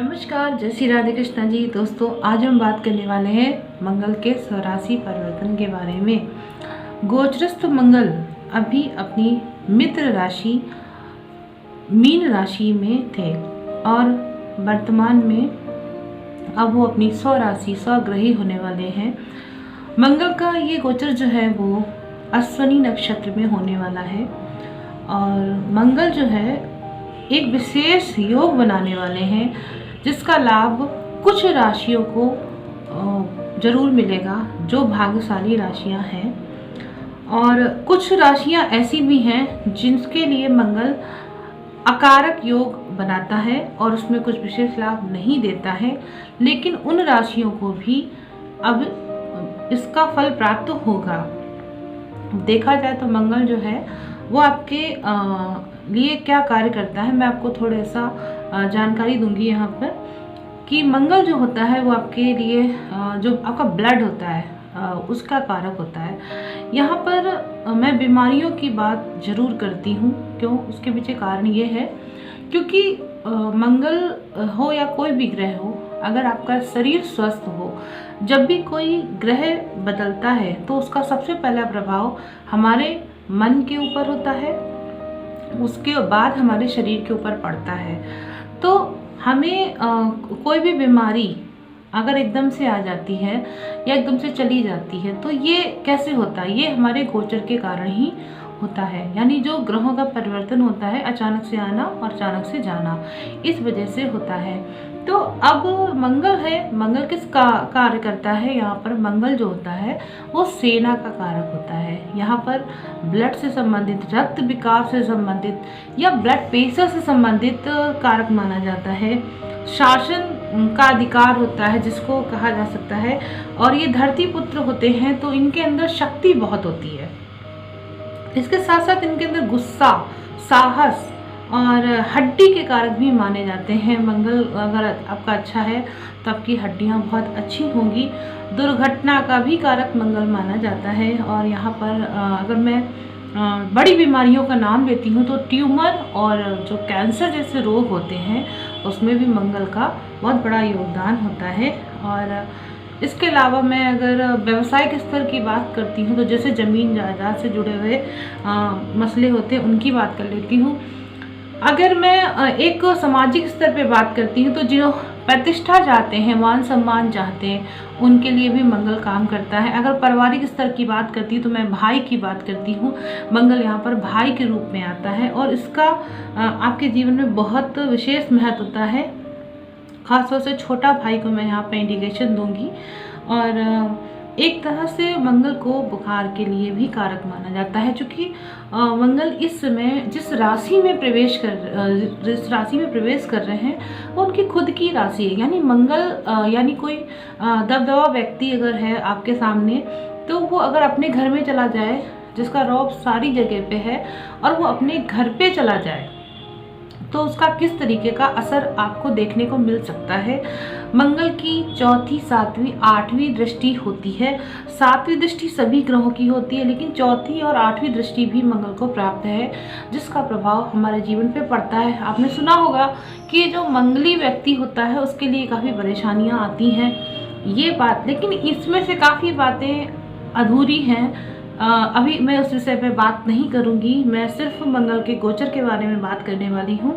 नमस्कार, जय श्री राधे कृष्णा जी। दोस्तों, आज हम बात करने वाले हैं मंगल के स्वराशि परिवर्तन के बारे में। गोचरस्थ मंगल अभी अपनी मित्र राशि मीन राशि में थे और वर्तमान में अब वो अपनी स्वराशि स्वग्रही होने वाले हैं। मंगल का ये गोचर जो है वो अश्विनी नक्षत्र में होने वाला है और मंगल जो है एक विशेष योग बनाने वाले हैं जिसका लाभ कुछ राशियों को जरूर मिलेगा जो भाग्यशाली राशियां हैं, और कुछ राशियां ऐसी भी हैं जिनके लिए मंगल अकारक योग बनाता है और उसमें कुछ विशेष लाभ नहीं देता है, लेकिन उन राशियों को भी अब इसका फल प्राप्त होगा। देखा जाए तो मंगल जो है वो आपके लिए क्या कार्य करता है, मैं आपको थोड़ा सा जानकारी दूंगी यहाँ पर कि मंगल जो होता है वो आपके लिए जो आपका ब्लड होता है उसका कारक होता है। यहाँ पर मैं बीमारियों की बात जरूर करती हूँ। क्यों? उसके पीछे कारण ये है क्योंकि मंगल हो या कोई भी ग्रह हो, अगर आपका शरीर स्वस्थ हो, जब भी कोई ग्रह बदलता है तो उसका सबसे पहला प्रभाव हमारे मन के ऊपर होता है, उसके बाद हमारे शरीर के ऊपर पड़ता है। तो हमें कोई भी बीमारी अगर एकदम से आ जाती है या एकदम से चली जाती है तो ये कैसे होता है? ये हमारे गोचर के कारण ही होता है, यानी जो ग्रहों का परिवर्तन होता है, अचानक से आना और अचानक से जाना, इस वजह से होता है। तो अब मंगल है, मंगल किस कार्य करता है? यहाँ पर मंगल जो होता है वो सेना का कारक होता है। यहाँ पर ब्लड से संबंधित, रक्त विकार से संबंधित या ब्लड प्रेशर से संबंधित कारक माना जाता है। शासन का अधिकार होता है जिसको कहा जा सकता है, और ये धरती पुत्र होते हैं तो इनके अंदर शक्ति बहुत होती है। इसके साथ साथ इनके अंदर गुस्सा, साहस और हड्डी के कारक भी माने जाते हैं। मंगल अगर आपका अच्छा है तो आपकी हड्डियां बहुत अच्छी होंगी। दुर्घटना का भी कारक मंगल माना जाता है। और यहाँ पर अगर मैं बड़ी बीमारियों का नाम लेती हूँ तो ट्यूमर और जो कैंसर जैसे रोग होते हैं उसमें भी मंगल का बहुत बड़ा योगदान होता है। और इसके अलावा मैं अगर व्यवसायिक स्तर की बात करती हूँ तो जैसे ज़मीन जायदाद से जुड़े हुए मसले होते हैं उनकी बात कर लेती हूँ। अगर मैं एक सामाजिक स्तर पे बात करती हूँ तो जो प्रतिष्ठा चाहते हैं, मान सम्मान चाहते हैं, उनके लिए भी मंगल काम करता है। अगर पारिवारिक स्तर की बात करती हूँ तो मैं भाई की बात करती हूँ। मंगल यहाँ पर भाई के रूप में आता है और इसका आपके जीवन में बहुत विशेष महत्व होता है। खासतौर से छोटा भाई को मैं यहाँ पर इंडिकेशन दूंगी। और एक तरह से मंगल को बुखार के लिए भी कारक माना जाता है, क्योंकि मंगल इस समय जिस राशि में प्रवेश कर रहे हैं वो उनकी खुद की राशि है। यानी मंगल यानी कोई दबदबा व्यक्ति अगर है आपके सामने तो वो अगर अपने घर में चला जाए, जिसका रौब सारी जगह पे है, और वो अपने घर पे चला जाए तो उसका किस तरीके का असर आपको देखने को मिल सकता है। मंगल की चौथी, सातवीं, आठवीं दृष्टि होती है। सातवीं दृष्टि सभी ग्रहों की होती है, लेकिन चौथी और आठवीं दृष्टि भी मंगल को प्राप्त है, जिसका प्रभाव हमारे जीवन पे पड़ता है। आपने सुना होगा कि जो मंगली व्यक्ति होता है उसके लिए काफ़ी परेशानियां आती हैं, ये बात, लेकिन इसमें से काफ़ी बातें अधूरी हैं। अभी मैं उस विषय पे बात नहीं करूंगी, मैं सिर्फ मंगल के गोचर के बारे में बात करने वाली हूँ।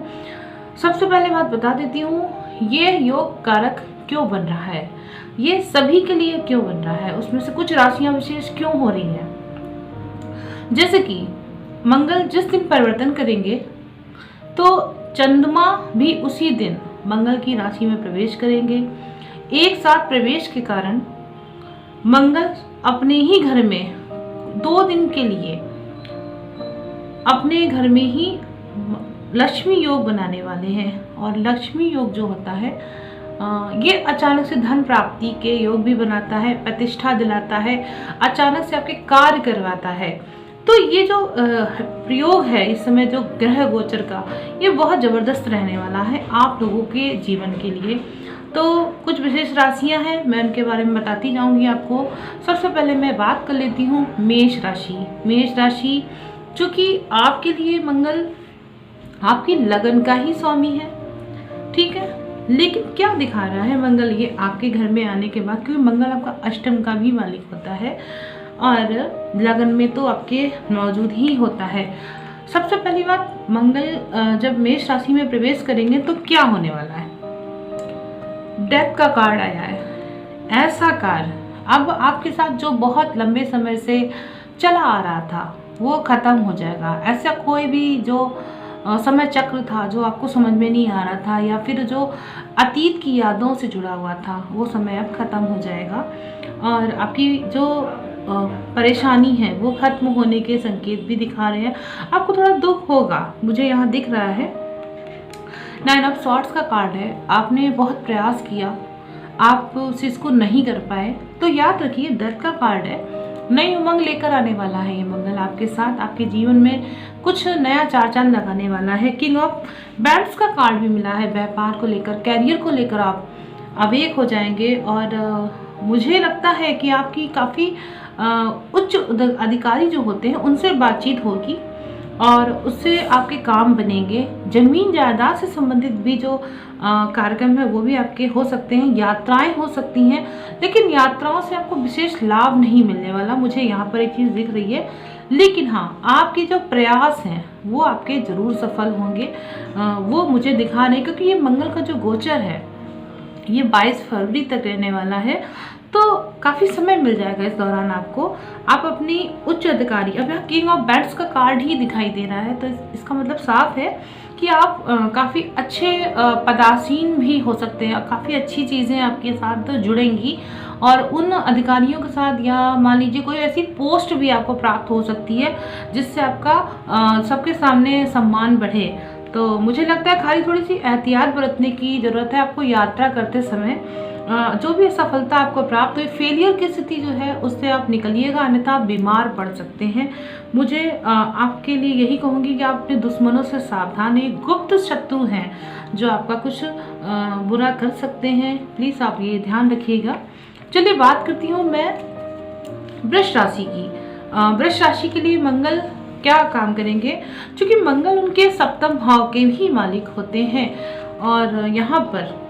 सबसे पहले बात बता देती हूँ, ये योग कारक क्यों बन रहा है, ये सभी के लिए क्यों बन रहा है, उसमें से कुछ राशियां विशेष क्यों हो रही हैं। जैसे कि मंगल जिस दिन परिवर्तन करेंगे तो चंद्रमा भी उसी दिन मंगल की राशि में प्रवेश करेंगे। एक साथ प्रवेश के कारण मंगल अपने ही घर में 2 दिन के लिए अपने घर में ही लक्ष्मी योग बनाने वाले हैं। और लक्ष्मी योग जो होता है ये अचानक से धन प्राप्ति के योग भी बनाता है, प्रतिष्ठा दिलाता है, अचानक से आपके कार्य करवाता है। तो ये जो प्रयोग है इस समय जो ग्रह गोचर का, ये बहुत ज़बरदस्त रहने वाला है आप लोगों के जीवन के लिए। तो कुछ विशेष राशियां हैं, मैं उनके बारे में बताती जाऊंगी आपको। सबसे पहले मैं बात कर लेती हूँ मेष राशि। मेष राशि चूँकि आपके लिए मंगल आपकी लगन का ही स्वामी है, ठीक है, लेकिन क्या दिखा रहा है मंगल ये आपके घर में आने के बाद, क्योंकि मंगल आपका अष्टम का भी मालिक होता है और लगन में तो आपके मौजूद ही होता है। सबसे पहली बात, मंगल जब मेष राशि में प्रवेश करेंगे तो क्या होने वाला है? डेथ का कार्ड आया है। ऐसा कार्ड अब आपके साथ जो बहुत लंबे समय से चला आ रहा था वो खत्म हो जाएगा। ऐसा कोई भी जो समय चक्र था जो आपको समझ में नहीं आ रहा था या फिर जो अतीत की यादों से जुड़ा हुआ था वो समय अब खत्म हो जाएगा और आपकी जो परेशानी है वो खत्म होने के संकेत भी दिखा रहे हैं। आपको थोड़ा दुख होगा, मुझे यहाँ दिख रहा है। 9 ऑफ सॉर्ड्स का कार्ड है। आपने बहुत प्रयास किया, आप उस चीज़ को नहीं कर पाए, तो याद रखिए दर्द का कार्ड है। नई उमंग लेकर आने वाला है ये मंगल आपके साथ, आपके जीवन में कुछ नया चार चांद लगाने वाला है। किंग ऑफ बैंड्स का कार्ड भी मिला है। व्यापार को लेकर, कैरियर को लेकर आप अवेक हो जाएंगे और मुझे लगता है कि आपकी काफ़ी उच्च अधिकारी जो होते हैं उनसे बातचीत होगी और उससे आपके काम बनेंगे। जमीन जायदाद से संबंधित भी जो कार्यक्रम है वो भी आपके हो सकते हैं। यात्राएं हो सकती हैं, लेकिन यात्राओं से आपको विशेष लाभ नहीं मिलने वाला। मुझे यहाँ पर एक चीज़ दिख रही है, लेकिन हाँ आपके जो प्रयास हैं वो आपके ज़रूर सफल होंगे। वो मुझे दिखा रहे, क्योंकि ये मंगल का जो गोचर है ये 22 फरवरी तक रहने वाला है, तो काफ़ी समय मिल जाएगा इस दौरान आपको। आप अपनी उच्च अधिकारी, अब यहाँ किंग ऑफ बैंड्स का कार्ड ही दिखाई दे रहा है, तो इसका मतलब साफ है कि आप काफ़ी अच्छे पदासीन भी हो सकते हैं। काफ़ी अच्छी चीज़ें आपके साथ जुड़ेंगी और उन अधिकारियों के साथ, या मान लीजिए कोई ऐसी पोस्ट भी आपको प्राप्त हो सकती है जिससे आपका सबके सामने सम्मान बढ़े। तो मुझे लगता है खाली थोड़ी सी एहतियात बरतने की ज़रूरत है आपको यात्रा करते समय। जो भी सफलता आपको प्राप्त हुई, फेलियर की स्थिति जो है उससे आप निकलिएगा, अन्यथा आप बीमार पड़ सकते हैं। मुझे आपके लिए यही कहूँगी कि आप अपने दुश्मनों से सावधान हैं। गुप्त शत्रु हैं जो आपका कुछ बुरा कर सकते हैं, प्लीज़ आप ये ध्यान रखिएगा। चलिए बात करती हूँ मैं वृष राशि की। वृष राशि के लिए मंगल क्या काम करेंगे, क्योंकि मंगल उनके सप्तम भाव के भी मालिक होते हैं और यहाँ पर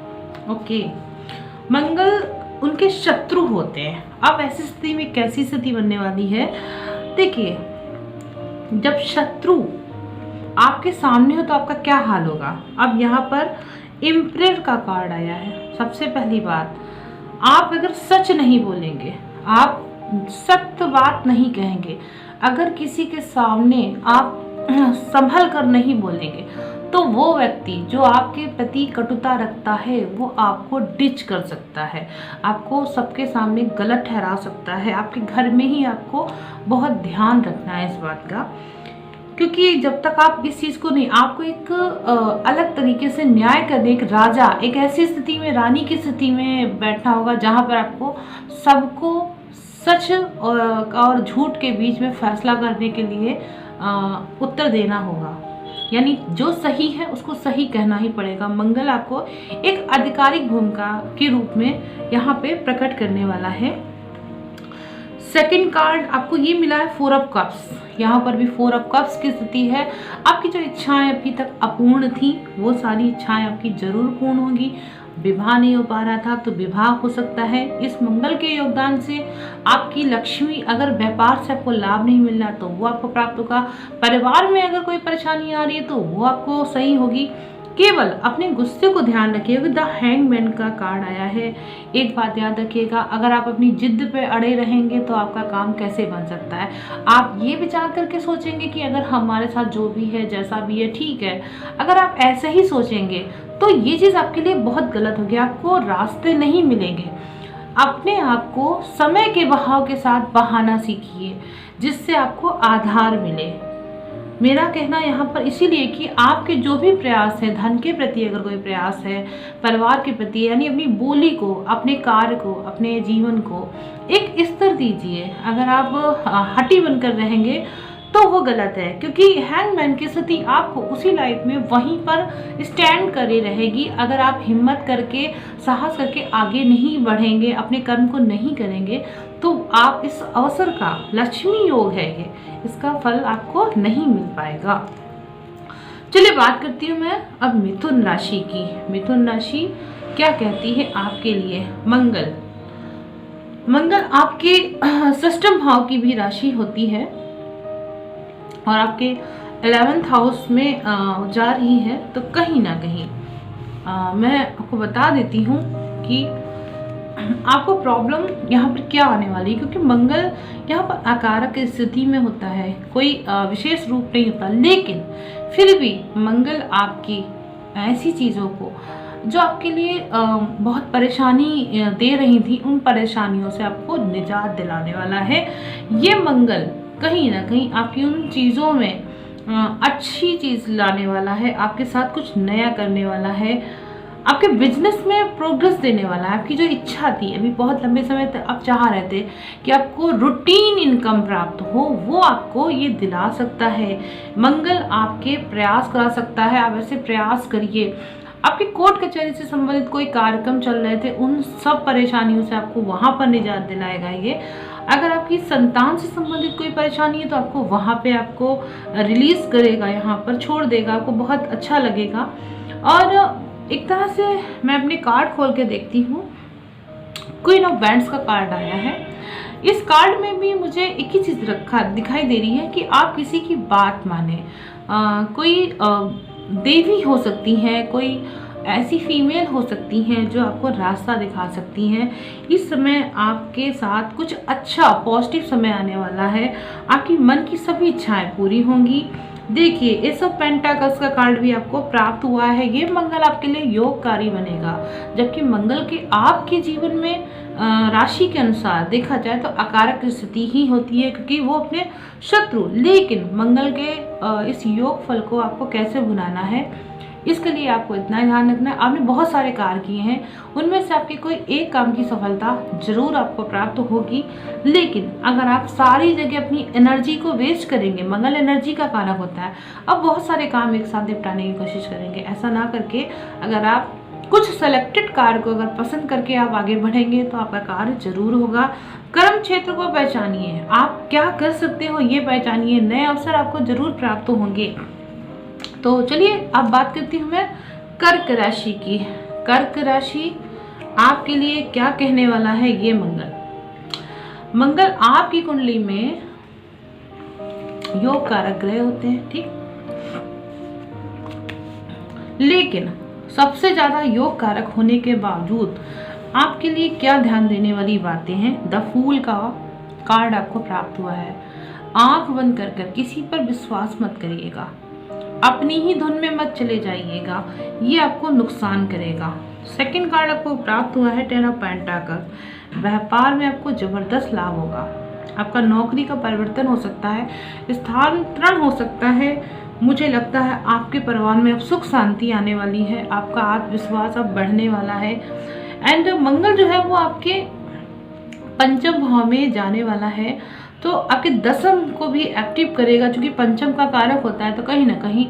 मंगल उनके शत्रु होते हैं। अब ऐसी स्थिति में कैसी स्थिति बनने वाली है, देखिए जब शत्रु आपके सामने हो तो आपका क्या हाल होगा। अब यहाँ पर एम्परर का कार्ड आया है। सबसे पहली बात, आप अगर सच नहीं बोलेंगे, आप सत्य बात नहीं कहेंगे, अगर किसी के सामने आप संभल कर नहीं बोलेंगे तो वो व्यक्ति जो आपके प्रति कटुता रखता है वो आपको डिच कर सकता है, आपको सबके सामने गलत ठहरा सकता है। आपके घर में ही आपको बहुत ध्यान रखना है इस बात का, क्योंकि जब तक आप इस चीज़ को नहीं, आपको एक अलग तरीके से न्याय करने, एक राजा एक ऐसी स्थिति में, रानी की स्थिति में बैठना होगा जहाँ पर आपको सबको सच और झूठ के बीच में फैसला करने के लिए उत्तर देना होगा। यानी जो सही है उसको सही कहना ही पड़ेगा। मंगल आपको एक आधिकारिक भूमिका के रूप में यहाँ पे प्रकट करने वाला है। सेकंड कार्ड आपको ये मिला है 4 ऑफ कप्स। यहाँ पर भी 4 ऑफ कप्स की स्थिति है। आपकी जो इच्छाएं अभी तक अपूर्ण थी वो सारी इच्छाएं आपकी जरूर पूर्ण होंगी। विवाह नहीं हो पा रहा था तो विवाह हो सकता है। इस मंगल के योगदान से आपकी लक्ष्मी, अगर व्यापार से आपको लाभ नहीं मिल रहा तो वो आपको प्राप्त होगा। परिवार में अगर कोई परेशानी आ रही है तो वो आपको सही होगी। केवल अपने गुस्से को ध्यान रखिएगा। द हैंगमैन का कार्ड आया है। एक बात याद रखिएगा, अगर आप अपनी जिद पे अड़े रहेंगे तो आपका काम कैसे बन सकता है। आप ये विचार करके सोचेंगे कि अगर हमारे साथ जो भी है जैसा भी है ठीक है, अगर आप ऐसे ही सोचेंगे तो ये चीज़ आपके लिए बहुत गलत होगी। आपको रास्ते नहीं मिलेंगे। अपने आप को समय के बहाव के साथ बहाना सीखिए जिससे आपको आधार मिले। मेरा कहना यहाँ पर इसीलिए कि आपके जो भी प्रयास है, धन के प्रति अगर कोई प्रयास है, परिवार के प्रति, यानी अपनी बोली को, अपने कार्य को, अपने जीवन को एक स्तर दीजिए। अगर आप हठी बनकर रहेंगे तो वो गलत है, क्योंकि हैंगमैन की स्थिति आपको उसी लाइफ में वहीं पर स्टैंड करे रहेगी। अगर आप हिम्मत करके, साहस करके आगे नहीं बढ़ेंगे, अपने कर्म को नहीं करेंगे तो आप इस अवसर का, लक्ष्मी योग है ये, इसका फल आपको नहीं मिल पाएगा। चलिए बात करती हूँ मैं अब मिथुन राशि की। मिथुन राशि क्या कहती है आपके लिए। मंगल आपके षष्ठम भाव की भी राशि होती है और आपके 11th हाउस में जा रही है। तो कहीं ना कहीं मैं आपको बता देती हूँ कि आपको प्रॉब्लम यहाँ पर क्या आने वाली है, क्योंकि मंगल यहाँ पर आकारक स्थिति में होता है, कोई विशेष रूप नहीं होता, लेकिन फिर भी मंगल आपकी ऐसी चीज़ों को जो आपके लिए बहुत परेशानी दे रही थी, उन परेशानियों से आपको निजात दिलाने वाला है। ये मंगल कहीं ना कहीं आपकी उन चीज़ों में अच्छी चीज़ लाने वाला है, आपके साथ कुछ नया करने वाला है, आपके बिजनेस में प्रोग्रेस देने वाला है। आपकी जो इच्छा थी, अभी बहुत लंबे समय तक आप चाह रहे थे कि आपको रूटीन इनकम प्राप्त हो, वो आपको ये दिला सकता है। मंगल आपके प्रयास करा सकता है, आप ऐसे प्रयास करिए। आपके कोर्ट कचहरी से संबंधित कोई कार्यक्रम चल रहे थे, उन सब परेशानियों से आपको वहाँ पर निजात दिलाएगा ये। अगर आपकी संतान से संबंधित कोई परेशानी है तो आपको वहाँ पे आपको रिलीज करेगा, यहाँ पर छोड़ देगा, आपको बहुत अच्छा लगेगा। और एक तरह से मैं अपने कार्ड खोल के देखती हूँ, क्वीन ऑफ बैंड्स का कार्ड आया है। इस कार्ड में भी मुझे एक ही चीज़ दिखाई दे रही है कि आप किसी की बात माने। कोई देवी हो सकती है, कोई ऐसी फीमेल हो सकती हैं जो आपको रास्ता दिखा सकती हैं। इस समय आपके साथ कुछ अच्छा पॉजिटिव समय आने वाला है, आपकी मन की सभी इच्छाएं पूरी होंगी। देखिए, एस ऑफ पेंटाकल्स का कार्ड भी आपको प्राप्त हुआ है। ये मंगल आपके लिए योगकारी बनेगा, जबकि मंगल के आपके जीवन में राशि के अनुसार देखा जाए तो अकारक स्थिति ही होती है, क्योंकि वो अपने शत्रु, लेकिन मंगल के इस योग फल को आपको कैसे भुनाना है, इसके लिए आपको इतना ध्यान रखना है। आपने बहुत सारे कार्य किए हैं, उनमें से आपके कोई एक काम की सफलता जरूर आपको प्राप्त होगी, लेकिन अगर आप सारी जगह अपनी एनर्जी को वेस्ट करेंगे, मंगल एनर्जी का कारक होता है, अब बहुत सारे काम एक साथ निपटाने की कोशिश करेंगे। ऐसा ना करके अगर आप कुछ सेलेक्टेड कार्य को अगर पसंद करके आप आगे बढ़ेंगे तो आपका कार्य जरूर होगा। कर्म क्षेत्र को पहचानिए, आप क्या कर सकते हो ये पहचानिए, नए अवसर आपको जरूर प्राप्त होंगे। तो चलिए अब बात करती हूँ मैं कर्क राशि की। कर्क राशि आपके लिए क्या कहने वाला है ये मंगल आपकी कुंडली में योग कारक ग्रह होते हैं, ठीक, लेकिन सबसे ज्यादा योग कारक होने के बावजूद आपके लिए क्या ध्यान देने वाली बातें हैं। द फूल का कार्ड आपको प्राप्त हुआ है। आंख बंद कर किसी पर विश्वास मत करिएगा, अपनी ही धुन में मत चले जाइएगा, ये आपको नुकसान करेगा। सेकंड कार्ड आपको प्राप्त हुआ है 10 ऑफ पेंटाकल्स। व्यापार में आपको जबरदस्त लाभ होगा, आपका नौकरी का परिवर्तन हो सकता है, स्थानांतरण हो सकता है। मुझे लगता है आपके परिवार में अब सुख शांति आने वाली है, आपका आत्मविश्वास अब बढ़ने वाला है। एंड मंगल जो है वो आपके पंचम भाव में जाने वाला है, तो आपके दसम को भी एक्टिव करेगा, क्योंकि पंचम का कारक होता है। तो कहीं ना कहीं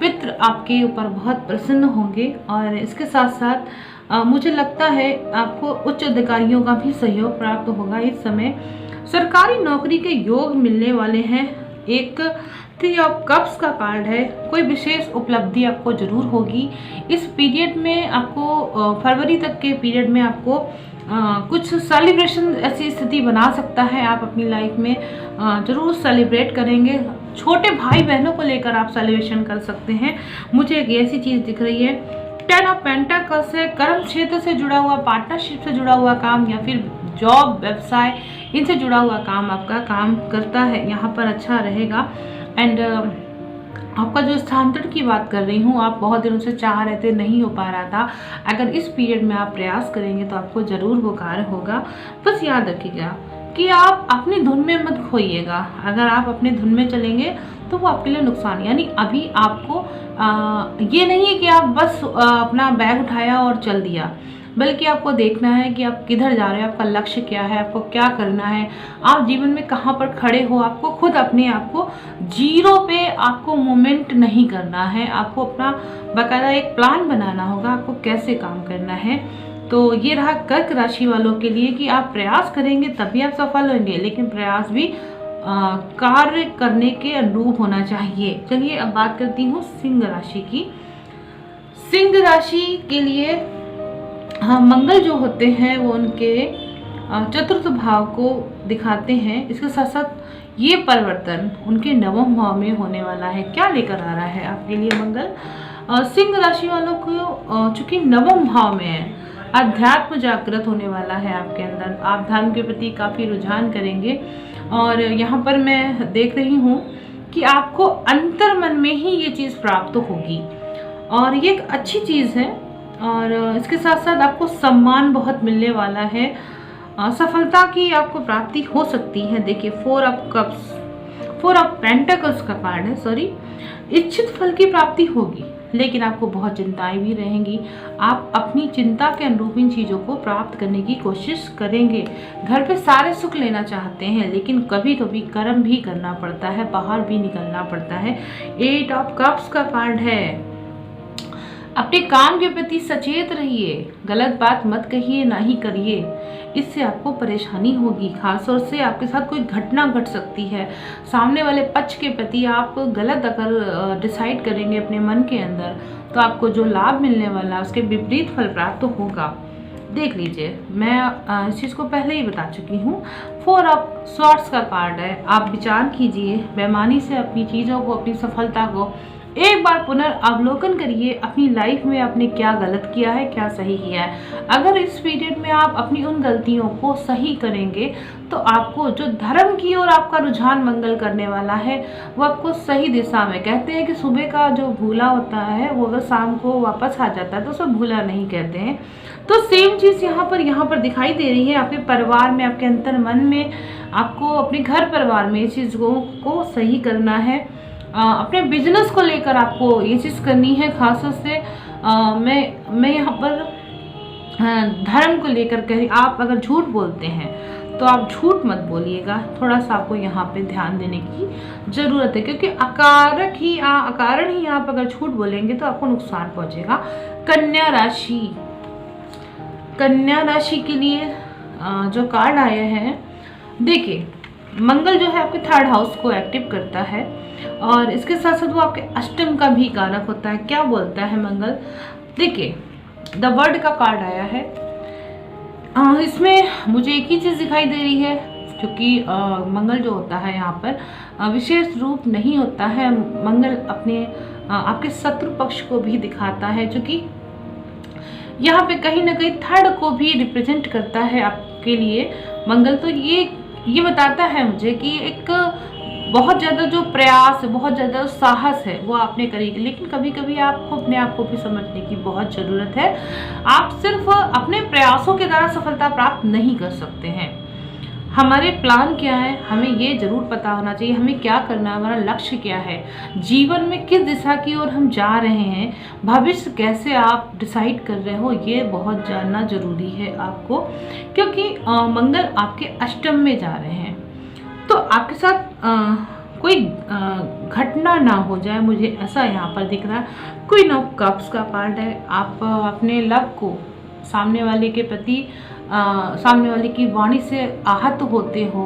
पितृ आपके ऊपर बहुत प्रसन्न होंगे, और इसके साथ साथ मुझे लगता है आपको उच्च अधिकारियों का भी सहयोग प्राप्त होगा। इस समय सरकारी नौकरी के योग मिलने वाले हैं। एक 3 ऑफ कप्स का कार्ड है, कोई विशेष उपलब्धि आपको जरूर होगी इस पीरियड में। आपको फरवरी तक के पीरियड में आपको कुछ सेलिब्रेशन ऐसी स्थिति बना सकता है, आप अपनी लाइफ में जरूर सेलिब्रेट करेंगे। छोटे भाई बहनों को लेकर आप सेलिब्रेशन कर सकते हैं, मुझे एक ऐसी चीज़ दिख रही है। 10 ऑफ पेंटाकल्स है, कर्म क्षेत्र से जुड़ा हुआ, पार्टनरशिप से जुड़ा हुआ काम, या फिर जॉब, व्यवसाय, इनसे जुड़ा हुआ काम आपका काम करता है, यहाँ पर अच्छा रहेगा। एंड आपका जो स्थानांतरण की बात कर रही हूँ, आप बहुत दिनों से चाह रहे थे, नहीं हो पा रहा था, अगर इस पीरियड में आप प्रयास करेंगे तो आपको जरूर वो कार्य होगा। बस याद रखिएगा कि आप अपनी धुन में मत खोइएगा, अगर आप अपनी धुन में चलेंगे तो वो आपके लिए नुकसान, यानी अभी आपको ये नहीं है कि आप बस अपना बैग उठाया और चल दिया, बल्कि आपको देखना है कि आप किधर जा रहे हैं, आपका लक्ष्य क्या है, आपको क्या करना है, आप जीवन में कहाँ पर खड़े हो। आपको खुद अपने आप को जीरो पे आपको मोमेंट नहीं करना है, आपको अपना बाकायदा एक प्लान बनाना होगा, आपको कैसे काम करना है। तो ये रहा कर्क राशि वालों के लिए कि आप प्रयास करेंगे तभी आप सफल होंगे, लेकिन प्रयास भी कार्य करने के अनुरूप होना चाहिए। चलिए अब बात करती हूँ सिंह राशि की। सिंह राशि के लिए मंगल जो होते हैं वो उनके चतुर्थ भाव को दिखाते हैं। इसके साथ साथ ये परिवर्तन उनके नवम भाव में होने वाला है। क्या लेकर आ रहा है आपके लिए मंगल? सिंह राशि वालों को चूंकि नवम भाव में है, अध्यात्म जागृत होने वाला है आपके अंदर। आप धर्म के प्रति काफ़ी रुझान करेंगे और यहाँ पर मैं देख रही हूँ कि आपको अंतर मन में ही ये चीज़ प्राप्त होगी और ये एक अच्छी चीज़ है। और इसके साथ साथ आपको सम्मान बहुत मिलने वाला है, सफलता की आपको प्राप्ति हो सकती है। देखिए 4 ऑफ पेंटिकल्स का कार्ड है, सॉरी। इच्छित फल की प्राप्ति होगी, लेकिन आपको बहुत चिंताएं भी रहेंगी। आप अपनी चिंता के अनुरूप इन चीज़ों को प्राप्त करने की कोशिश करेंगे। घर पे सारे सुख लेना चाहते हैं, लेकिन कभी कभी कर्म भी करना पड़ता है, बाहर भी निकलना पड़ता है। 8 ऑफ कप्स का कार्ड है। अपने काम के प्रति सचेत रहिए, गलत बात मत कहिए, ना ही करिए, इससे आपको परेशानी होगी। खासतौर से आपके साथ कोई घटना घट सकती है। सामने वाले पक्ष के प्रति आप गलत अगर डिसाइड करेंगे अपने मन के अंदर, तो आपको जो लाभ मिलने वाला है उसके विपरीत फल प्राप्त होगा। देख लीजिए, मैं इस चीज़ को पहले ही बता चुकी हूँ। 4 ऑफ स्वॉर्ड्स का कार्ड है। आप विचार कीजिए, बेईमानी से अपनी चीज़ों को, अपनी सफलता को एक बार पुनर्अवलोकन करिए। अपनी लाइफ में आपने क्या गलत किया है, क्या सही किया है। अगर इस पीरियड में आप अपनी उन गलतियों को सही करेंगे तो आपको जो धर्म की ओर आपका रुझान मंगल करने वाला है वो आपको सही दिशा में। कहते हैं कि सुबह का जो भूला होता है वो अगर शाम को वापस आ जाता है तो उसे भूला नहीं कहते हैं। तो सेम चीज़ यहाँ पर दिखाई दे रही है। आपके परिवार में, आपके अंतर मन में, आपको अपने घर परिवार में इस चीज़ों को सही करना है। अपने बिजनेस को लेकर आपको ये चीज़ करनी है। खासतौर से मैं यहाँ पर धर्म को लेकर कह रही। आप अगर झूठ बोलते हैं तो आप झूठ मत बोलिएगा, थोड़ा सा आपको यहाँ पे ध्यान देने की ज़रूरत है, क्योंकि अकारण ही आप अगर झूठ बोलेंगे तो आपको नुकसान पहुँचेगा। कन्या राशि के लिए जो कार्ड आया है, देखिए मंगल जो है आपके 3rd हाउस को एक्टिव करता है और इसके साथ साथ वो आपके अष्टम का भी कारक होता है। क्या बोलता है मंगल? देखिए द वर्ड का कार्ड आया है। इसमें मुझे एक ही चीज़ दिखाई दे रही है, क्योंकि मंगल जो होता है यहाँ पर विशेष रूप नहीं होता है। मंगल अपने आपके शत्रु पक्ष को भी दिखाता है, जो कि यहाँ पे कहीं ना कहीं 3rd को भी रिप्रेजेंट करता है आपके लिए मंगल। तो ये बताता है मुझे कि एक बहुत ज़्यादा जो प्रयास है, बहुत ज़्यादा साहस है वो आपने करेगी, लेकिन कभी कभी आपको अपने आप को भी समझने की बहुत ज़रूरत है। आप सिर्फ अपने प्रयासों के द्वारा सफलता प्राप्त नहीं कर सकते हैं। हमारे प्लान क्या है, हमें ये ज़रूर पता होना चाहिए हमें क्या करना है, हमारा लक्ष्य क्या है, जीवन में किस दिशा की ओर हम जा रहे हैं, भविष्य कैसे आप डिसाइड कर रहे हो, ये बहुत जानना ज़रूरी है आपको। क्योंकि मंगल आपके अष्टम में जा रहे हैं, तो आपके साथ कोई घटना ना हो जाए, मुझे ऐसा यहाँ पर दिख रहा है। क्वीन ऑफ कप्स का कार्ड है। आप अपने लव को सामने वाले के प्रति सामने वाले की वाणी से आहत होते हो,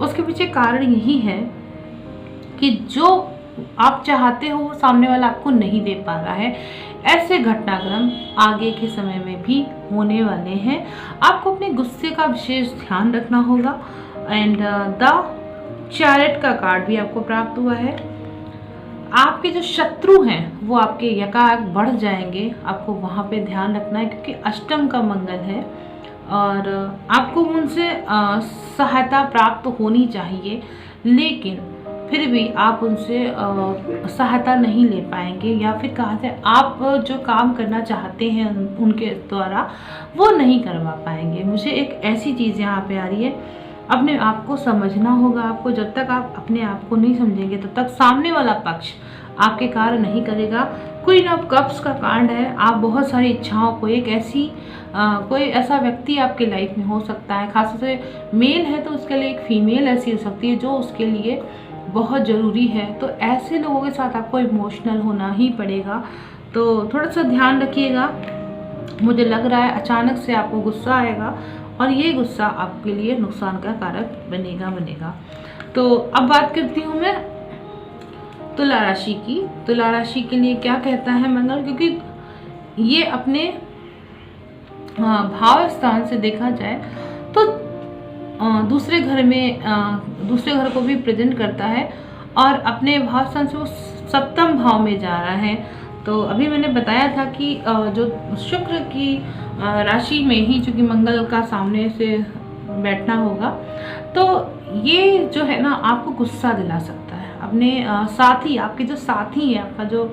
उसके पीछे कारण यही है कि जो आप चाहते हो वो सामने वाला आपको नहीं दे पा रहा है। ऐसे घटनाक्रम आगे के समय में भी होने वाले हैं। आपको अपने गुस्से का विशेष ध्यान रखना होगा। एंड द चैरियट का कार्ड भी आपको प्राप्त हुआ है। आपके जो शत्रु हैं वो आपके यकायक बढ़ जाएंगे, आपको वहाँ पे ध्यान रखना है, क्योंकि अष्टम का मंगल है और आपको उनसे सहायता प्राप्त होनी चाहिए, लेकिन फिर भी आप उनसे सहायता नहीं ले पाएंगे, या फिर कहा जाए आप जो काम करना चाहते हैं उनके द्वारा वो नहीं करवा पाएंगे। मुझे एक ऐसी चीज़ यहाँ पे आ रही है, अपने आप को समझना होगा आपको। जब तक आप अपने आप को नहीं समझेंगे तब तक सामने वाला पक्ष आपके कार्य नहीं करेगा। क्वीन ऑफ कप्स का कार्ड है। आप बहुत सारी इच्छाओं को, कोई ऐसा व्यक्ति आपके लाइफ में हो सकता है, खासतौर से मेल है तो उसके लिए एक फीमेल ऐसी हो सकती है जो उसके लिए बहुत ज़रूरी है। तो ऐसे लोगों के साथ आपको इमोशनल होना ही पड़ेगा, तो थोड़ा सा ध्यान रखिएगा। मुझे लग रहा है अचानक से आपको गुस्सा आएगा और ये गुस्सा आपके लिए नुकसान का कारक बनेगा। तो अब बात करती हूँ मैं तुला राशि की। तुला राशि के लिए क्या कहता है मंगल, क्योंकि ये अपने भाव स्थान से देखा जाए तो दूसरे घर में दूसरे घर को भी प्रेजेंट करता है और अपने भाव स्थान से वो सप्तम भाव में जा रहा है। तो अभी मैंने बताया था कि जो शुक्र की राशि में ही चूंकि मंगल का सामने से बैठना होगा, तो ये जो है ना आपको गुस्सा दिला सकता है। अपने साथी, आपके जो साथी है, आपका जो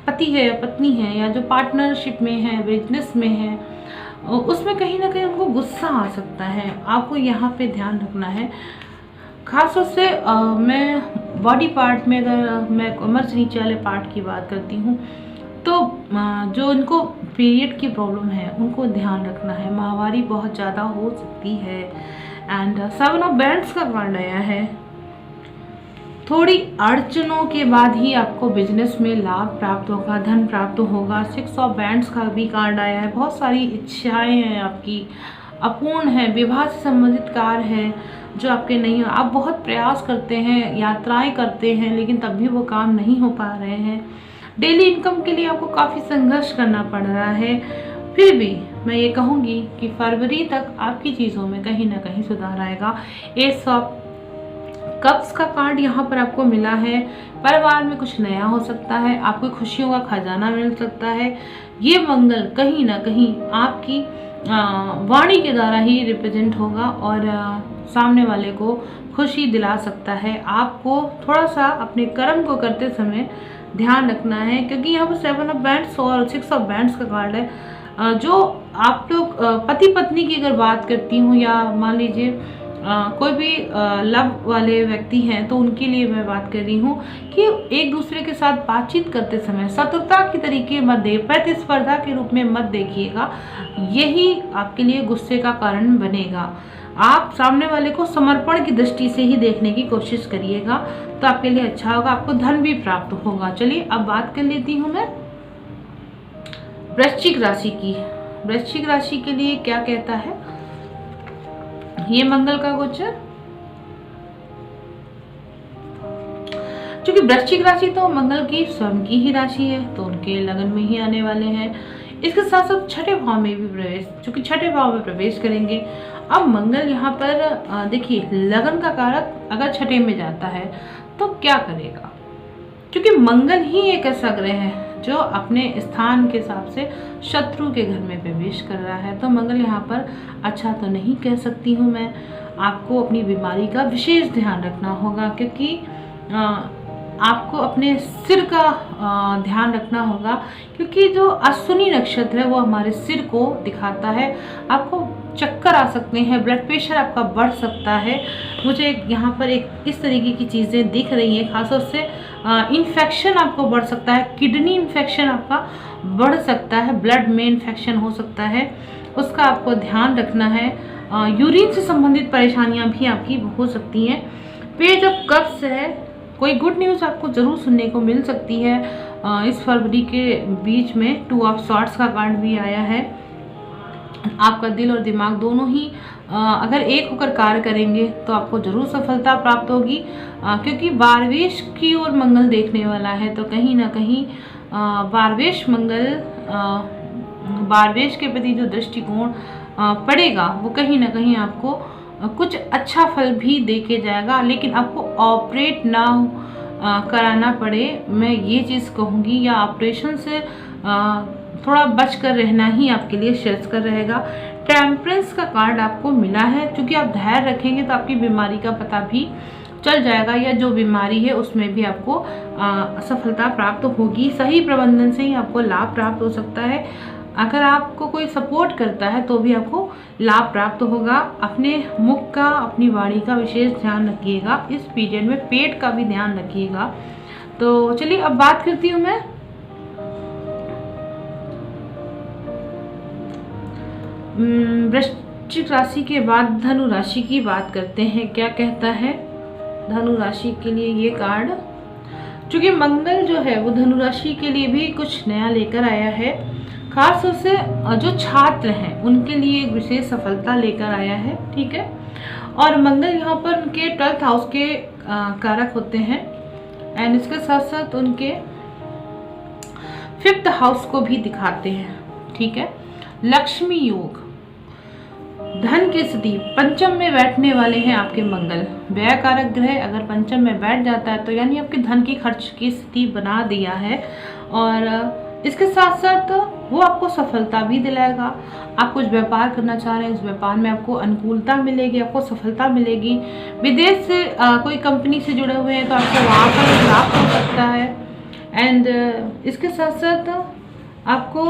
पति है या पत्नी है या जो पार्टनरशिप में है, बिजनेस में है, उसमें कहीं ना कहीं उनको गुस्सा आ सकता है। आपको यहाँ पे ध्यान रखना है। खासतौर से मैं बॉडी पार्ट में, अगर मैं कमर से नीचे वाले पार्ट की बात करती हूँ, तो जो उनको पीरियड की प्रॉब्लम है उनको ध्यान रखना है। माहवारी बहुत ज़्यादा हो सकती है। एंड 7 ऑफ बैंड्स का कार्ड आया है। थोड़ी अड़चनों के बाद ही आपको बिजनेस में लाभ प्राप्त होगा, धन प्राप्त होगा। 6 ऑफ बैंड्स का भी कार्ड आया है। बहुत सारी इच्छाएं हैं आपकी, अपूर्ण है, विवाह से संबंधित कार्य है जो आपके नहीं हो। आप बहुत प्रयास करते हैं, यात्राएं करते हैं, लेकिन तब भी वो काम नहीं हो पा रहे हैं। डेली इनकम के लिए आपको काफ़ी संघर्ष करना पड़ रहा है। फिर भी मैं ये कहूँगी कि फरवरी तक आपकी चीज़ों में कहीं ना कहीं सुधार आएगा। एस ऑफ कप्स का कार्ड यहाँ पर आपको मिला है। परिवार में कुछ नया हो सकता है, आपको खुशियों का खजाना मिल सकता है। ये मंगल कहीं ना कहीं आपकी वाणी के द्वारा ही रिप्रेजेंट होगा और सामने वाले को खुशी दिला सकता है। आपको थोड़ा सा अपने कर्म को करते समय ध्यान रखना है, क्योंकि यहाँ पर 7 ऑफ बैंड्स और 6 ऑफ बैंड्स का कार्ड है। जो आप लोग पति पत्नी की अगर बात करती हूँ, या मान लीजिए कोई भी लव वाले व्यक्ति हैं, तो उनके लिए मैं बात कर रही हूँ कि एक दूसरे के साथ बातचीत करते समय शत्रुता की तरीके मत दे, प्रतिस्पर्धा के रूप में मत देखिएगा। यही आपके लिए गुस्से का कारण बनेगा। आप सामने वाले को समर्पण की दृष्टि से ही देखने की कोशिश करिएगा, तो आपके लिए अच्छा होगा। आपको धन भी प्राप्त होगा। चलिए अब बात कर लेती हूँ मैं वृश्चिक राशि की। वृश्चिक राशि के लिए क्या कहता है ये मंगल का गोचर। क्योंकि वृश्चिक राशि तो मंगल की स्वयं की ही राशि है, तो उनके लगन में ही आने वाले हैं। इसके साथ साथ छठे भाव में भी प्रवेश, क्योंकि छठे भाव में प्रवेश करेंगे। अब मंगल यहाँ पर देखिए, लगन का कारक अगर छठे में जाता है तो क्या करेगा, क्योंकि मंगल ही एक ऐसा ग्रह है जो अपने स्थान के हिसाब से शत्रु के घर में प्रवेश कर रहा है। तो मंगल यहाँ पर अच्छा तो नहीं कह सकती हूँ मैं। आपको अपनी बीमारी का विशेष ध्यान रखना होगा, क्योंकि आपको अपने सिर का ध्यान रखना होगा, क्योंकि जो अश्विनी नक्षत्र है वो हमारे सिर को दिखाता है। आपको चक्कर आ सकते हैं, ब्लड प्रेशर आपका बढ़ सकता है। मुझे यहाँ पर एक इस तरीके की चीज़ें दिख रही हैं। खासतौर से इन्फेक्शन आपको बढ़ सकता है, किडनी इन्फेक्शन आपका बढ़ सकता है, ब्लड में इन्फेक्शन हो सकता है, उसका आपको ध्यान रखना है। यूरिन से संबंधित परेशानियाँ भी आपकी हो सकती हैं। पेज ऑफ कप्स है, कोई गुड न्यूज़ आपको ज़रूर सुनने को मिल सकती है। इस फरवरी के बीच में 2 ऑफ सॉर्ड्स का कार्ड भी आया है। आपका दिल और दिमाग दोनों ही अगर एक होकर कार्य करेंगे तो आपको जरूर सफलता प्राप्त होगी, क्योंकि बारवेश की ओर मंगल देखने वाला है। तो कहीं ना कहीं बारवेश मंगल, बारवेश के प्रति जो दृष्टिकोण पड़ेगा वो कहीं ना कहीं आपको कुछ अच्छा फल भी दे के जाएगा। लेकिन आपको ऑपरेट ना कराना पड़े, मैं ये चीज़ कहूँगी, या ऑपरेशन से थोड़ा बच कर रहना ही आपके लिए श्रेयस्कर रहेगा। टेम्परेंस का कार्ड आपको मिला है, क्योंकि आप धैर्य रखेंगे तो आपकी बीमारी का पता भी चल जाएगा, या जो बीमारी है उसमें भी आपको सफलता प्राप्त होगी। सही प्रबंधन से ही आपको लाभ प्राप्त हो सकता है। अगर आपको कोई सपोर्ट करता है तो भी आपको लाभ प्राप्त होगा। अपने मुख का, अपनी वाणी का विशेष ध्यान रखिएगा। इस पीरियड में पेट का भी ध्यान रखिएगा। तो चलिए अब बात करती हूँ मैं वृश्चिक राशि के बाद धनु राशि की बात करते हैं। क्या कहता है धनु राशि के लिए ये कार्ड। क्योंकि मंगल जो है वो धनु राशि के लिए भी कुछ नया लेकर आया है। खास तौर से जो छात्र हैं उनके लिए एक विशेष सफलता लेकर आया है, ठीक है। और मंगल यहाँ पर उनके 12th हाउस के कारक होते हैं एंड इसके साथ साथ उनके 5th हाउस को भी दिखाते हैं। ठीक है, लक्ष्मी योग, धन की स्थिति, पंचम में बैठने वाले हैं आपके मंगल। व्यय कारक ग्रह अगर पंचम में बैठ जाता है तो यानी आपके धन की खर्च की स्थिति बना दिया है, और इसके साथ साथ वो आपको सफलता भी दिलाएगा। आप कुछ व्यापार करना चाह रहे हैं, इस व्यापार में आपको अनुकूलता मिलेगी, आपको सफलता मिलेगी। विदेश से कोई कंपनी से जुड़े हुए हैं तो आपको वहाँ पर लाभ हो सकता है। एंड इसके साथ साथ आपको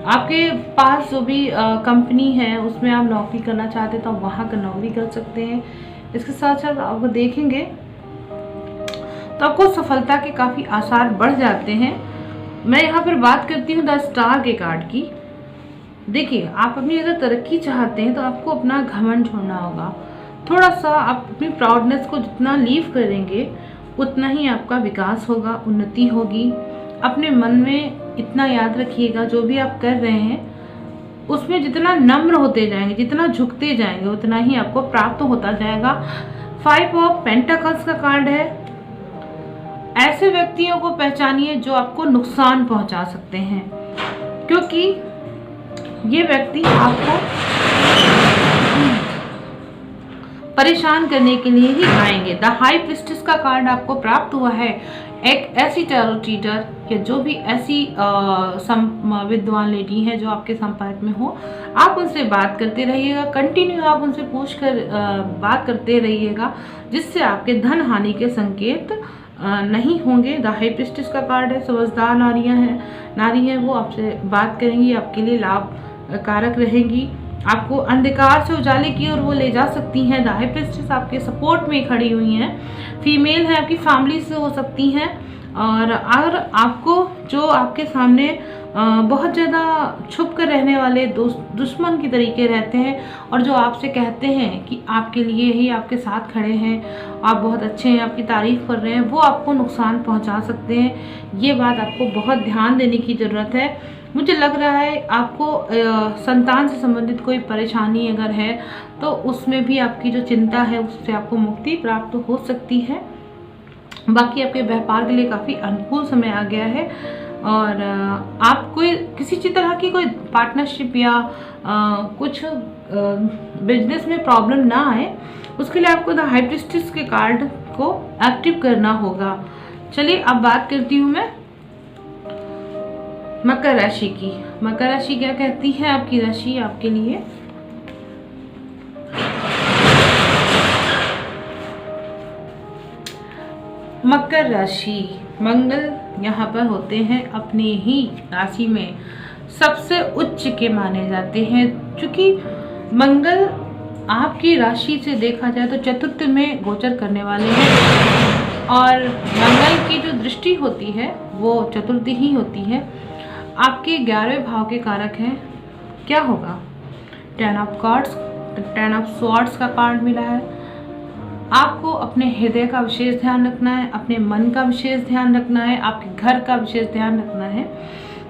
आपके पास जो भी कंपनी है उसमें आप नौकरी करना चाहते हैं तो आप वहाँ का नौकरी कर सकते हैं। इसके साथ साथ आप देखेंगे तो आपको सफलता के काफ़ी आसार बढ़ जाते हैं। मैं यहाँ पर बात करती हूँ द स्टार के कार्ड की। देखिए, आप अपनी अगर तरक्की चाहते हैं तो आपको अपना घमंड छोड़ना होगा। थोड़ा सा आप अपनी प्राउडनेस को जितना लीव करेंगे उतना ही आपका विकास होगा, उन्नति होगी। अपने मन में इतना याद रखिएगा, जो भी आप कर रहे हैं उसमें जितना नम्र होते जाएंगे, जितना झुकते जाएंगे, उतना ही आपको प्राप्त होता जाएगा। 5 ऑफ पेंटाकल्स का कार्ड है। ऐसे व्यक्तियों को पहचानिए जो आपको नुकसान पहुंचा सकते हैं, क्योंकि ये व्यक्ति आपको परेशान करने के लिए ही आएंगे। द हाई प्रिस्टेस का कार्ड आपको प्राप्त हुआ है। एक ऐसी टैरो टीचर या जो भी ऐसी विद्वान लेडी हैं जो आपके संपर्क में हो, आप उनसे बात करते रहिएगा, कंटिन्यू आप उनसे पूछकर बात करते रहिएगा, जिससे आपके धन हानि के संकेत नहीं होंगे। द हाई प्रिस्टेस का कार्ड है। समझदार नारी हैं वो आपसे बात करेंगी, आपके लिए लाभकारक रहेंगी, आपको अंधकार से उजाले की ओर वो ले जा सकती हैं। द हाई प्रिस्टेस आपके सपोर्ट में खड़ी हुई हैं, फीमेल है, आपकी फैमिली से हो सकती हैं। और अगर आपको जो आपके सामने बहुत ज़्यादा छुप कर रहने वाले दुश्मन की तरीके रहते हैं और जो आपसे कहते हैं कि आपके लिए ही आपके साथ खड़े हैं, आप बहुत अच्छे हैं, आपकी तारीफ़ कर रहे हैं, वो आपको नुकसान पहुंचा सकते हैं। ये बात आपको बहुत ध्यान देने की ज़रूरत है। मुझे लग रहा है आपको संतान से संबंधित कोई परेशानी अगर है तो उसमें भी आपकी जो चिंता है उससे आपको मुक्ति प्राप्त हो सकती है। बाकी आपके व्यापार के लिए काफ़ी अनुकूल समय आ गया है, और आप कोई किसी तरह की कोई पार्टनरशिप या कुछ बिजनेस में प्रॉब्लम ना आए, उसके लिए आपको द हाई प्रिस्टेस के कार्ड को एक्टिव करना होगा। चलिए अब बात करती हूँ मैं मकर राशि की। मकर राशि क्या कहती है आपकी राशि आपके लिए? मकर राशि, मंगल यहाँ पर होते हैं अपने ही राशि में, सबसे उच्च के माने जाते हैं। क्योंकि मंगल आपकी राशि से देखा जाए तो चतुर्थ में गोचर करने वाले हैं, और मंगल की जो दृष्टि होती है वो चतुर्थ ही होती है। आपके 11वें भाव के कारक हैं। क्या होगा? 10 ऑफ स्वॉर्ड्स का कार्ड मिला है। आपको अपने हृदय का विशेष ध्यान रखना है, अपने मन का विशेष ध्यान रखना है, आपके घर का विशेष ध्यान रखना है,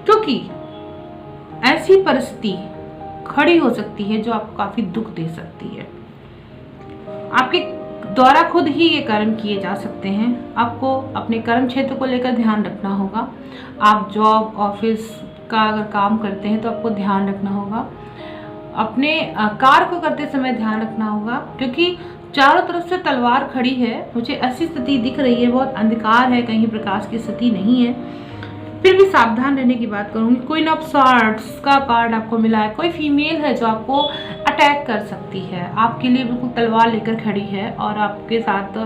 क्योंकि ऐसी परिस्थिति खड़ी हो सकती है जो आपको काफी दुख दे सकती है। आपके द्वारा खुद ही ये कर्म किए जा सकते हैं। आपको अपने कर्म क्षेत्र को लेकर ध्यान रखना होगा। आप जॉब ऑफिस का अगर काम करते हैं तो आपको ध्यान रखना होगा। अपने कार्य को करते समय ध्यान रखना होगा, क्योंकि चारों तरफ से तलवार खड़ी है। मुझे ऐसी स्थिति दिख रही है, बहुत अंधकार है, कहीं प्रकाश की स्थिति नहीं है। फिर भी सावधान रहने की बात करूंगी। क्वीन ऑफ स्वॉर्ड्स का कार्ड आपको मिला है। कोई फीमेल है जो आपको अटैक कर सकती है, आपके लिए बिल्कुल तलवार लेकर खड़ी है और आपके साथ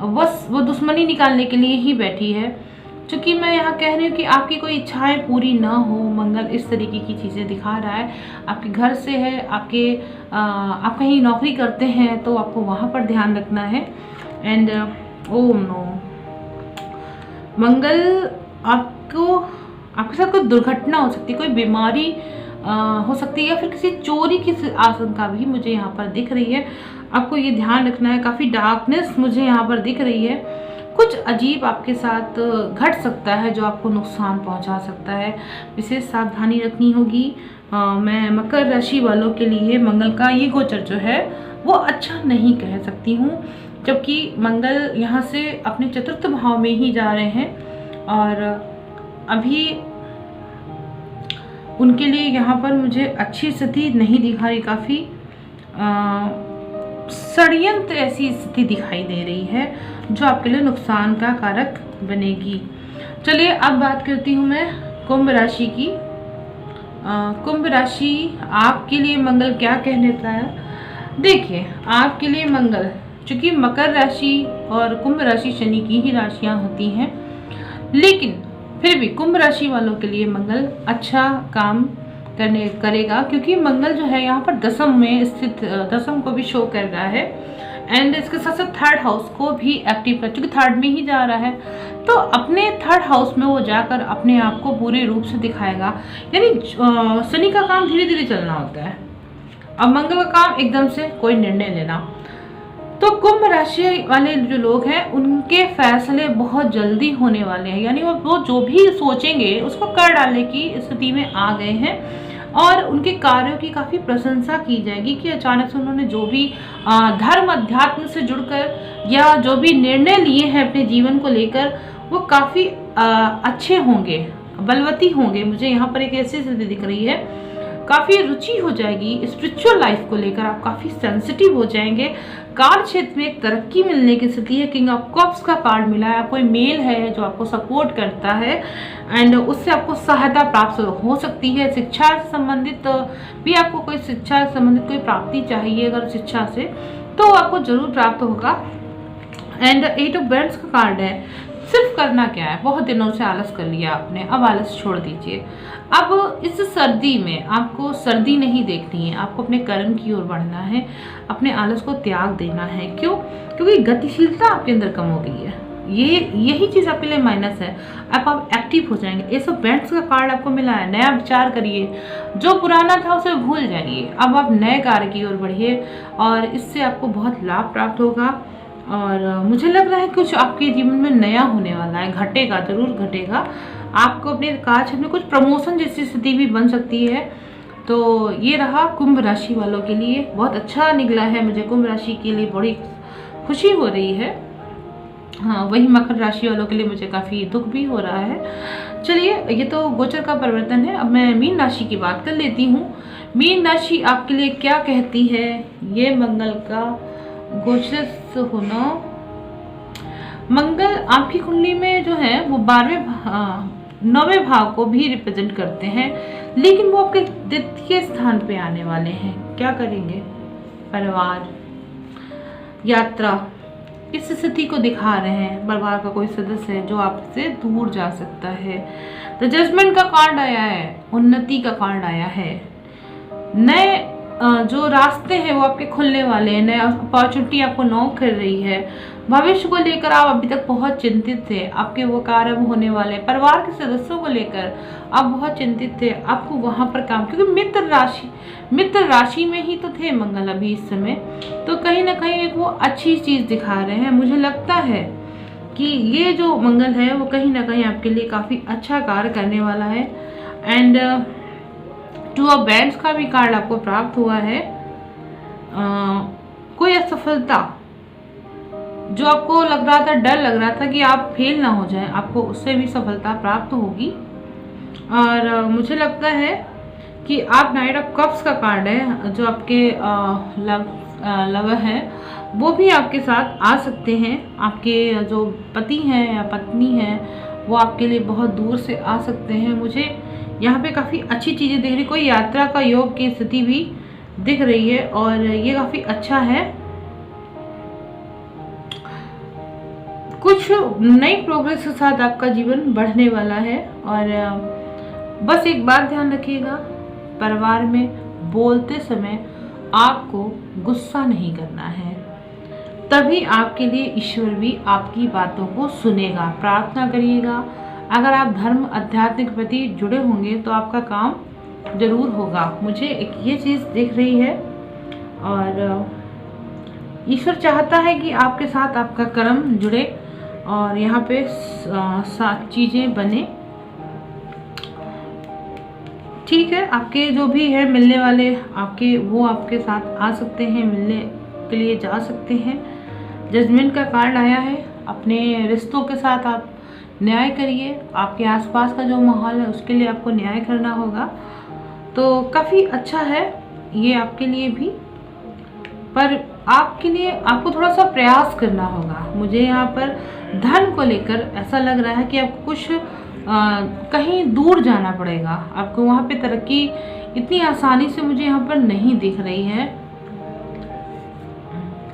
बस वो दुश्मनी निकालने के लिए ही बैठी है। क्योंकि मैं यहाँ कह रही हूँ कि आपकी कोई इच्छाएं पूरी ना हो, मंगल इस तरीके की चीज़ें दिखा रहा है। आपके घर से है, आप कहीं नौकरी करते हैं तो आपको वहाँ पर ध्यान रखना है। एंड ओम नो, मंगल आपके साथ कोई दुर्घटना हो सकती है, कोई बीमारी हो सकती है, या फिर किसी चोरी की आशंका भी मुझे यहाँ पर दिख रही है। आपको ये ध्यान रखना है। काफ़ी डार्कनेस मुझे यहाँ पर दिख रही है। कुछ अजीब आपके साथ घट सकता है जो आपको नुकसान पहुंचा सकता है। विशेष सावधानी रखनी होगी। मैं मकर राशि वालों के लिए मंगल का ये गोचर जो है वो अच्छा नहीं कह सकती हूँ। जबकि मंगल यहाँ से अपने चतुर्थ भाव में ही जा रहे हैं और अभी उनके लिए यहाँ पर मुझे अच्छी स्थिति नहीं दिखा रही, काफ़ी षड्यंत्र ऐसी स्थिति दिखाई दे रही है जो आपके लिए नुकसान का कारक बनेगी। चलिए अब बात करती हूँ मैं कुंभ राशि की। कुंभ राशि आपके लिए मंगल क्या कह देता है। देखिए, आपके लिए मंगल, चूंकि मकर राशि और कुंभ राशि शनि की ही राशियां होती हैं, लेकिन फिर भी कुंभ राशि वालों के लिए मंगल अच्छा काम करेगा, क्योंकि मंगल जो है यहाँ पर दसम में स्थित, दसम को भी शो कर रहा है एंड इसके साथ साथ थर्ड हाउस को भी एक्टिव कर, चूंकि थर्ड में ही जा रहा है तो अपने थर्ड हाउस में वो जाकर अपने आप को पूरे रूप से दिखाएगा। यानी शनि का काम धीरे धीरे चलना होता है, अब मंगल का काम एकदम से कोई निर्णय लेना। तो कुंभ राशि वाले जो लोग हैं उनके फैसले बहुत जल्दी होने वाले हैं, यानी वो जो भी सोचेंगे उसको कर डालने की स्थिति में आ गए हैं और उनके कार्यों की काफ़ी प्रशंसा की जाएगी कि अचानक से उन्होंने जो भी धर्म अध्यात्म से जुड़कर या जो भी निर्णय लिए हैं अपने जीवन को लेकर वो काफ़ी अच्छे होंगे, बलवती होंगे। मुझे यहाँ पर एक ऐसी स्थिति दिख रही है, काफ़ी रुचि हो जाएगी स्पिरिचुअल लाइफ को लेकर, आप काफ़ी सेंसिटिव हो जाएंगे। कार्य क्षेत्र में एक तरक्की मिलने की स्थिति है, किंग ऑफ कप्स का कार्ड मिला है, कोई मेल है जो आपको सपोर्ट करता है एंड उससे आपको सहायता प्राप्त हो सकती है। शिक्षा से संबंधित भी आपको कोई शिक्षा से संबंधित कोई प्राप्ति चाहिए अगर शिक्षा से, तो आपको जरूर प्राप्त होगा। एंड 8 ऑफ वैंड्स का कार्ड है। सिर्फ करना क्या है, बहुत दिनों से आलस कर लिया आपने, अब आलस छोड़ दीजिए। अब इस सर्दी में आपको सर्दी नहीं देखनी है, आपको अपने कर्म की ओर बढ़ना है, अपने आलस को त्याग देना है। क्यों? क्योंकि गतिशीलता आपके अंदर कम हो गई है, यही चीज़ आपके लिए माइनस है। अब आप एक्टिव हो जाएंगे। एस ऑफ वैंड्स का कार्ड आपको मिला है, नया विचार करिए, जो पुराना था उसे भूल जाइए, अब आप नए कार्य की ओर बढ़िए और इससे आपको बहुत लाभ प्राप्त होगा। और मुझे लग रहा है कुछ आपके जीवन में नया होने वाला है, घटेगा, जरूर घटेगा। आपको अपने कार्य क्षेत्र में कुछ प्रमोशन जैसी स्थिति भी बन सकती है। तो ये रहा कुंभ राशि वालों के लिए, बहुत अच्छा निकला है, मुझे कुंभ राशि के लिए बड़ी खुशी हो रही है। हाँ, वही मकर राशि वालों के लिए मुझे काफ़ी दुख भी हो रहा है। चलिए, ये तो गोचर का परिवर्तन है, अब मैं मीन राशि की बात कर लेती हूँ। मीन राशि आपके लिए क्या कहती है, ये मंगल का गोचर होना। मंगल आपकी कुंडली में जो है वो 9वें भाव को भी रिप्रेजेंट करते हैं, लेकिन वो आपके द्वितीय स्थान पे आने वाले हैं। क्या करेंगे? परिवार, यात्रा, इस स्थिति को दिखा रहे हैं। परिवार का कोई सदस्य है जो आपसे दूर जा सकता है। द जजमेंट का कार्ड आया है, उन्नति का कार्ड आया है, नए जो रास्ते हैं वो आपके खुलने वाले हैं, नया अपॉर्चुनिटी आपको नॉक कर रही है। भविष्य को लेकर आप अभी तक बहुत चिंतित थे, आपके वो कार्य होने वाले। परिवार के सदस्यों को लेकर आप बहुत चिंतित थे, आपको वहां पर काम, क्योंकि मित्र राशि में ही तो थे मंगल अभी इस समय, तो कहीं ना कहीं एक वो अच्छी चीज दिखा रहे हैं। मुझे लगता है कि ये जो मंगल है वो कहीं ना कहीं आपके लिए काफी अच्छा कार्य करने वाला है। एंड 2 ऑफ वैंड्स का भी कार्ड आपको प्राप्त हुआ है। कोई असफलता जो आपको लग रहा था, डर लग रहा था कि आप फेल ना हो जाए, आपको उससे भी सफलता प्राप्त होगी। और मुझे लगता है कि आप नाइट ऑफ कप्स का कार्ड है, जो आपके लवर है वो भी आपके साथ आ सकते हैं। आपके जो पति हैं या पत्नी हैं वो आपके लिए बहुत दूर से आ सकते हैं। मुझे यहाँ पे काफ़ी अच्छी चीज़ें दिख रही, कोई यात्रा का योग की स्थिति भी दिख रही है और ये काफ़ी अच्छा है। कुछ नई प्रोग्रेस के साथ आपका जीवन बढ़ने वाला है। और बस एक बात ध्यान रखिएगा, परिवार में बोलते समय आपको गुस्सा नहीं करना है, तभी आपके लिए ईश्वर भी आपकी बातों को सुनेगा। प्रार्थना करिएगा, अगर आप धर्म अध्यात्म के प्रति जुड़े होंगे तो आपका काम जरूर होगा। मुझे एक ये चीज़ दिख रही है और ईश्वर चाहता है कि आपके साथ आपका कर्म जुड़े और यहाँ पे चीज़ें बने। ठीक है, आपके जो भी है मिलने वाले आपके, वो आपके साथ आ सकते हैं, मिलने के लिए जा सकते हैं। जजमेंट का कार्ड आया है। अपने रिश्तों के साथ आप न्याय करिए। आपके आसपास का जो माहौल है उसके लिए आपको न्याय करना होगा। तो काफ़ी अच्छा है ये आपके लिए भी, पर आपके लिए आपको थोड़ा सा प्रयास करना होगा। मुझे यहाँ पर धन को लेकर ऐसा लग रहा है कि आपको कुछ कहीं दूर जाना पड़ेगा। आपको वहाँ पे तरक्की इतनी आसानी से मुझे यहाँ पर नहीं दिख रही है।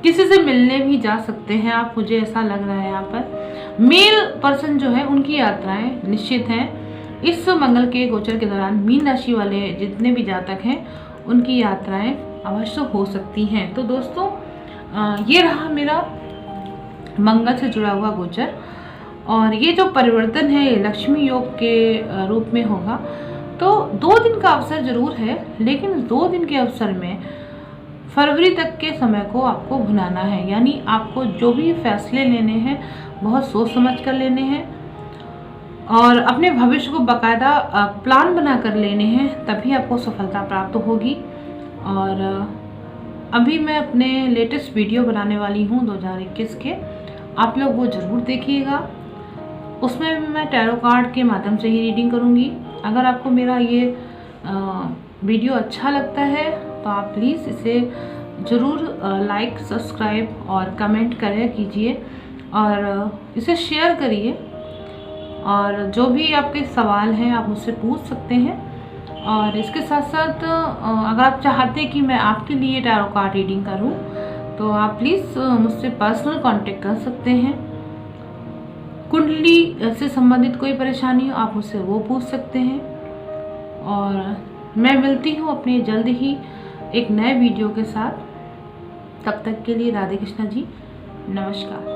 किसी से मिलने भी जा सकते हैं आप, मुझे ऐसा लग रहा है। यहाँ पर मेल पर्सन जो है उनकी यात्राएं निश्चित हैं। इस मंगल के गोचर के दौरान मीन राशि वाले जितने भी जातक हैं उनकी यात्राएं अवश्य हो सकती हैं। तो दोस्तों ये रहा मेरा मंगल से जुड़ा हुआ गोचर, और ये जो परिवर्तन है ये लक्ष्मी योग के रूप में होगा। तो 2 दिन का अवसर जरूर है, लेकिन 2 दिन के अवसर में फरवरी तक के समय को आपको भुनाना है। यानी आपको जो भी फैसले लेने हैं बहुत सोच समझ कर लेने हैं, और अपने भविष्य को बाकायदा प्लान बना कर लेने हैं, तभी आपको सफलता प्राप्त होगी। और अभी मैं अपने लेटेस्ट वीडियो बनाने वाली हूँ 2021 के, आप लोग वो ज़रूर देखिएगा। उसमें भी मैं टैरो कार्ड के माध्यम से ही रीडिंग करूँगी। अगर आपको मेरा ये वीडियो अच्छा लगता है तो आप प्लीज़ इसे ज़रूर लाइक, सब्सक्राइब और कमेंट करें कीजिए, और इसे शेयर करिए। और जो भी आपके सवाल हैं आप मुझसे पूछ सकते हैं। और इसके साथ साथ अगर आप चाहते हैं कि मैं आपके लिए टैरो कार्ड रीडिंग करूं, तो आप प्लीज़ मुझसे पर्सनल कांटेक्ट कर सकते हैं। कुंडली से संबंधित कोई परेशानी हो आप मुझसे वो पूछ सकते हैं। और मैं मिलती हूँ अपने जल्द ही एक नए वीडियो के साथ। तब तक के लिए राधे कृष्णा जी, नमस्कार।